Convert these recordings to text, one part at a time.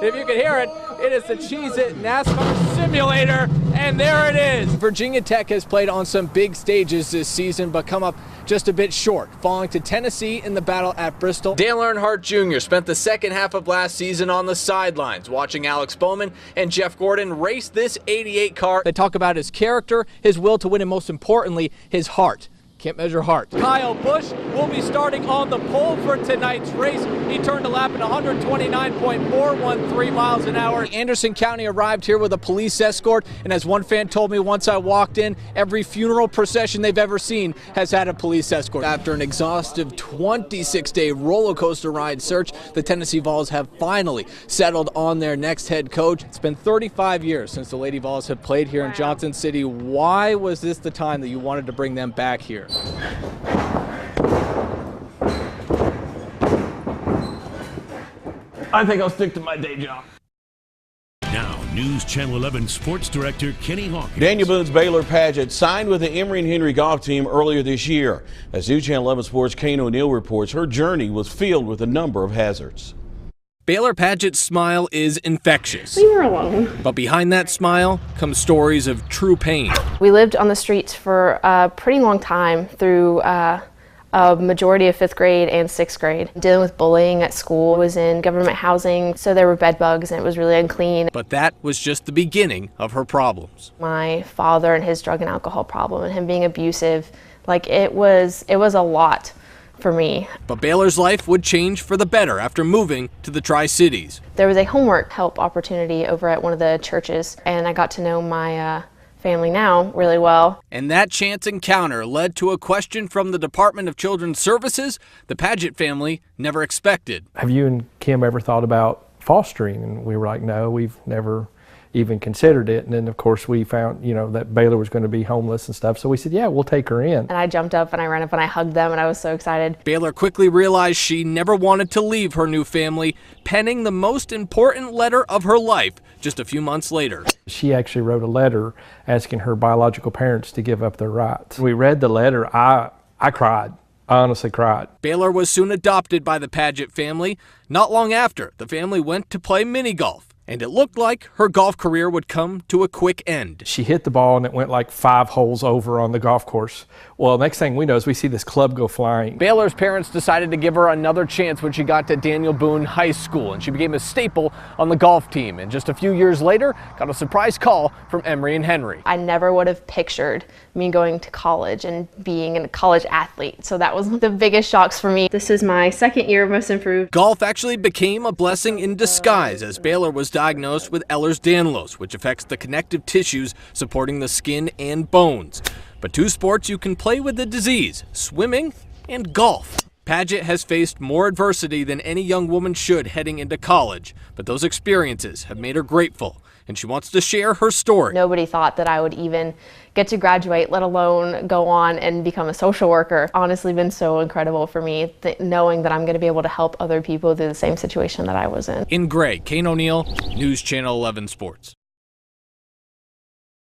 If you can hear it, it is the Cheez-It NASCAR Simulator, and there it is. Virginia Tech has played on some big stages this season, but come up just a bit short, falling to Tennessee in the battle at Bristol. Dale Earnhardt Jr. spent the second half of last season on the sidelines, watching Alex Bowman and Jeff Gordon race this 88 car. They talk about his character, his will to win, and most importantly, his heart. Can't measure heart. Kyle Busch will be starting on the pole for tonight's race. He turned a lap at 129.413 miles an hour. Anderson County arrived here with a police escort, and as one fan told me once I walked in, every funeral procession they've ever seen has had a police escort. After an exhaustive 26-day roller coaster ride search, the Tennessee Vols have finally settled on their next head coach. It's been 35 years since the Lady Vols have played here in Johnson City. Why was this the time that you wanted to bring them back here? I think I'll stick to my day job. Now, News Channel 11 Sports Director Kenny Hawkins. Daniel Boone's Baylor Paget signed with the Emory & Henry golf team earlier this year. As News Channel 11 Sports' Kane O'Neill reports, her journey was filled with a number of hazards. Baylor Paget's smile is infectious. Leave her alone. But behind that smile come stories of true pain. We lived on the streets for a pretty long time through a majority of 5th grade and 6th grade. Dealing with bullying at school. Was in government housing, so there were bed bugs and it was really unclean. But that was just the beginning of her problems. My father and his drug and alcohol problem and him being abusive, it was a lot for me. But Baylor's life would change for the better after moving to the Tri-Cities. There was a homework help opportunity over at one of the churches, and I got to know my family now really well. And that chance encounter led to a question from the Department of Children's Services the Paget family never expected. Have you and Kim ever thought about fostering? And we were like, no, we've never even considered it. And then of course we found, that Baylor was going to be homeless and stuff. So we said, yeah, we'll take her in. And I jumped up and I ran up and I hugged them and I was so excited. Baylor quickly realized she never wanted to leave her new family, penning the most important letter of her life just a few months later. She actually wrote a letter asking her biological parents to give up their rights. We read the letter. I cried. I honestly cried. Baylor was soon adopted by the Paget family. Not long after, the family went to play mini golf. And it looked like her golf career would come to a quick end. She hit the ball and it went like 5 holes over on the golf course. Well, next thing we know is we see this club go flying. Baylor's parents decided to give her another chance when she got to Daniel Boone High School, and she became a staple on the golf team. And just a few years later, got a surprise call from Emory & Henry. I never would have pictured me going to college and being a college athlete. So that was one of the biggest shocks for me. This is my 2nd year of Most Improved. Golf actually became a blessing in disguise as Baylor was diagnosed with Ehlers-Danlos, which affects the connective tissues supporting the skin and bones. But 2 sports you can play with the disease, swimming and golf. Paget has faced more adversity than any young woman should heading into college, but those experiences have made her grateful, and she wants to share her story. Nobody thought that I would even get to graduate, let alone go on and become a social worker. Honestly, been so incredible for me, knowing that I'm going to be able to help other people through the same situation that I was in. In gray, Kane O'Neill, News Channel 11 Sports.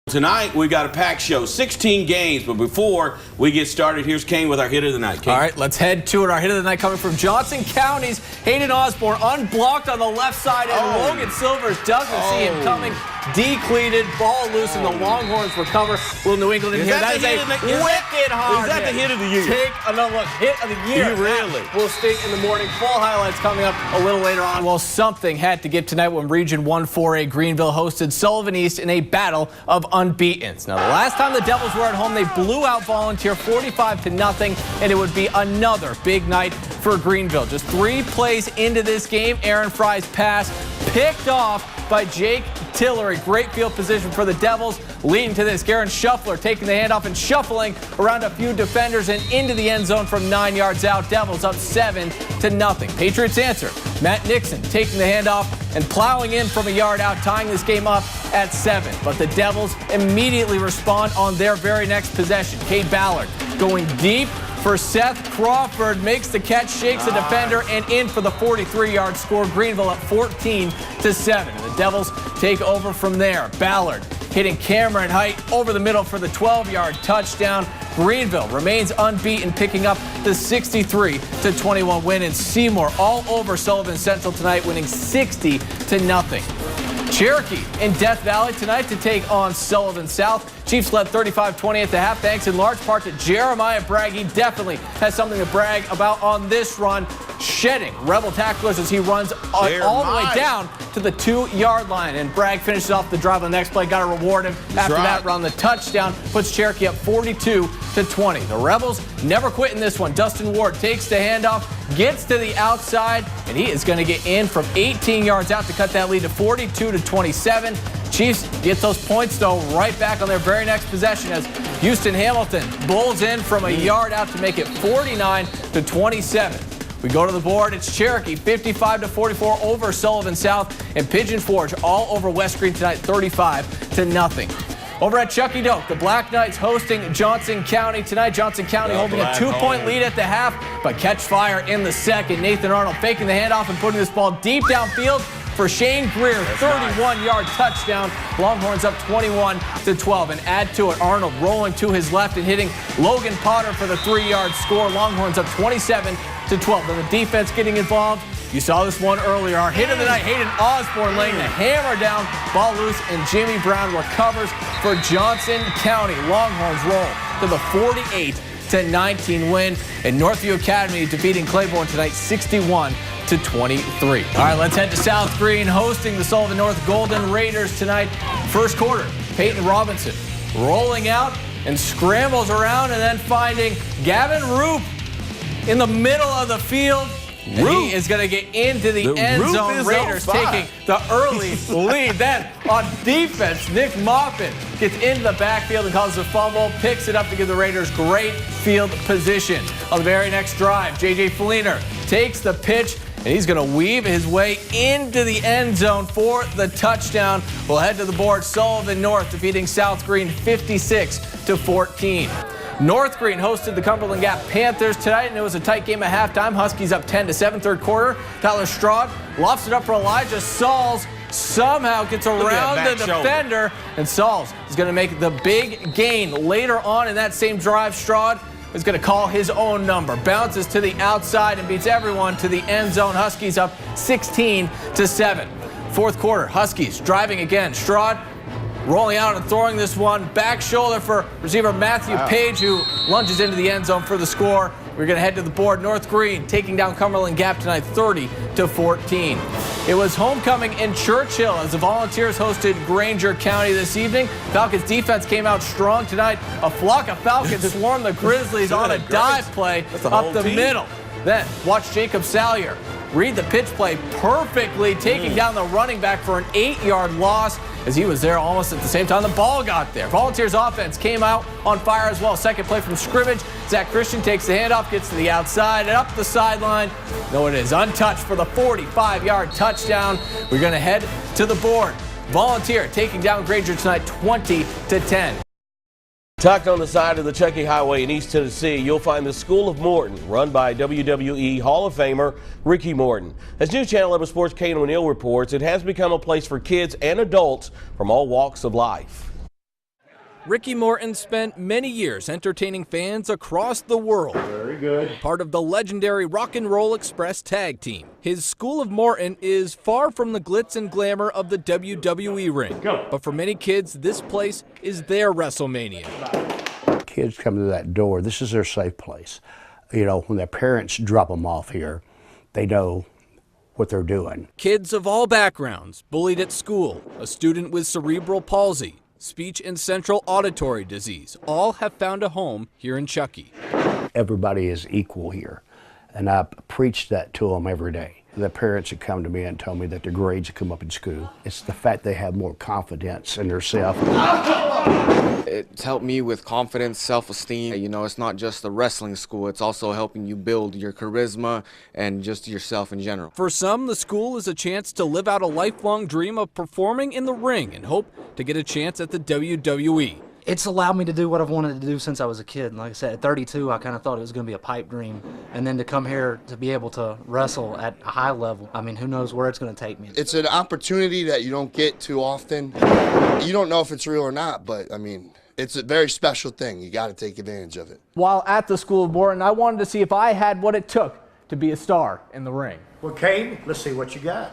Tonight, we've got a packed show, 16 games, but before we get started, here's Kane with our hit of the night. Kane. All right, let's head to it. Our hit of the night coming from Johnson County's Hayden Osborne, unblocked on the left side, and Logan Silvers doesn't see him coming. Decleated, ball loose, and the Longhorns recover. Will New England in here? That is a wicked hard hit. Is that the hit of the year? Take another look. Hit of the year. Really? We'll stay in the morning. Full highlights coming up a little later on. Well, something had to give tonight when Region 1 4A Greenville hosted Sullivan East in a battle of unbeatens. Now, the last time the Devils were at home, they blew out Volunteer 45-0, and it would be another big night for Greenville. Just 3 plays into this game, Aaron Fry's pass picked off by Jake Tillery. Great field position for the Devils, leading to this. Garen Shuffler taking the handoff and shuffling around a few defenders and into the end zone from 9 yards out. Devils up 7-0. Patriots answer. Matt Nixon taking the handoff and plowing in from a yard out, tying this game up at 7. But the Devils immediately respond on their very next possession. Cade Ballard going deep for Seth Crawford, makes the catch, shakes the defender, and in for the 43-yard score. Greenville up 14-7. And the Devils take over from there. Ballard hitting Cameron Height over the middle for the 12-yard touchdown. Greenville remains unbeaten, picking up the 63-21 win. And Seymour all over Sullivan Central tonight, winning 60-0. Cherokee in Death Valley tonight to take on Sullivan South. Chiefs led 35-20 at the half, thanks in large part to Jeremiah Bragg. He definitely has something to brag about on this run, shedding Rebel tacklers as he runs all the way down to the 2-yard line. And Bragg finishes off the drive on the next play. Got to reward him. After that run, the touchdown puts Cherokee up 42-20. The Rebels never quit in this one. Dustin Ward takes the handoff, gets to the outside, and he is going to get in from 18 yards out to cut that lead to 42-27. Chiefs get those points, though, right back on their very next possession as Houston Hamilton bowls in from a yard out to make it 49-27. We go to the board. It's Cherokee 55-44 over Sullivan South, and Pigeon Forge all over West Green tonight, 35-0. Over at Chucky Doak, the Black Knights hosting Johnson County tonight. Johnson County holding a 2-point lead at the half, but catch fire in the second. Nathan Arnold faking the handoff and putting this ball deep downfield for Shane Greer, 31-yard touchdown. Longhorns up 21-12. And add to it, Arnold rolling to his left and hitting Logan Potter for the 3-yard score. Longhorns up 27-12. Then the defense getting involved. You saw this one earlier. Our hit of the night, Hayden Osborne laying the hammer down, ball loose, and Jimmy Brown recovers for Johnson County. Longhorns roll to the 48-19 win, and Northview Academy defeating Claiborne tonight 61-23. All right, let's head to South Green, hosting the Sullivan North Golden Raiders tonight. First quarter, Peyton Robinson rolling out and scrambles around and then finding Gavin Roop in the middle of the field. And he is going to get into the end zone. Raiders taking the early lead. Then on defense, Nick Maupin gets into the backfield and causes a fumble, picks it up to give the Raiders great field position. On the very next drive, J.J. Fleener takes the pitch, and he's going to weave his way into the end zone for the touchdown. We'll head to the board. Sullivan North defeating South Green 56-14. North Green hosted the Cumberland Gap Panthers tonight, and it was a tight game at halftime. Huskies up 10-7, third quarter. Tyler Stroud lofts it up for Elijah Sauls. Somehow gets around the defender, and Sauls is going to make the big gain later on in that same drive. Stroud is going to call his own number, bounces to the outside and beats everyone to the end zone. Huskies up 16-7. Fourth quarter, Huskies driving again. Stroud rolling out and throwing this one back shoulder for receiver Matthew Page, who lunges into the end zone for the score. We're going to head to the board. North Green taking down Cumberland Gap tonight 30-14. It was homecoming in Churchill as the Volunteers hosted Granger County this evening. Falcons defense came out strong tonight. A flock of Falcons swarmed the Grizzlies on a dive play up the middle. Then watch Jacob Salyer read the pitch play perfectly, taking down the running back for an 8-yard loss as he was there almost at the same time the ball got there. Volunteers offense came out on fire as well. Second play from scrimmage. Zach Christian takes the handoff, gets to the outside and up the sideline. No, it is untouched for the 45-yard touchdown. We're going to head to the board. Volunteer taking down Granger tonight 20-10. Tucked on the side of the Chuckey Highway in East Tennessee, you'll find the School of Morton, run by WWE Hall of Famer Ricky Morton. As News Channel 11 Sports' Kane O'Neill reports, it has become a place for kids and adults from all walks of life. Ricky Morton spent many years entertaining fans across the world. Very good. Part of the legendary Rock and Roll Express tag team. His School of Morton is far from the glitz and glamour of the WWE ring. But for many kids, this place is their WrestleMania. Kids come to that door, this is their safe place. You know, when their parents drop them off here, they know what they're doing. Kids of all backgrounds, bullied at school, a student with cerebral palsy, speech and central auditory disease, all have found a home here in Chuckey. Everybody is equal here, and I preach that to them every day. The parents that come to me and tell me that their grades come up in school, it's the fact they have more confidence in themselves. It's helped me with confidence, self-esteem. You know, it's not just a wrestling school, it's also helping you build your charisma and just yourself in general. For some, the school is a chance to live out a lifelong dream of performing in the ring and hope to get a chance at the WWE. It's allowed me to do what I've wanted to do since I was a kid. Like I said, at 32, I kind of thought it was going to be a pipe dream. And then to come here to be able to wrestle at a high level, I mean, who knows where it's going to take me. It's an opportunity that you don't get too often. You don't know if it's real or not, but, I mean, It's a very special thing. You got to take advantage of it. While at the School of Morton, I wanted to see if I had what it took to be a star in the ring. Well, Kane, let's see what you got.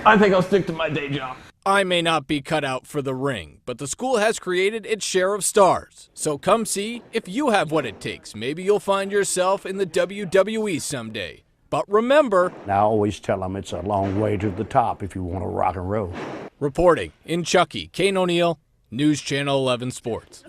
I think I'll stick to my day job. I may not be cut out for the ring, but the school has created its share of stars. So come see if you have what it takes. Maybe you'll find yourself in the WWE someday. But remember, I always tell them it's a long way to the top if you want to rock and roll. reporting in Chucky, Kane O'Neill, News Channel 11 Sports.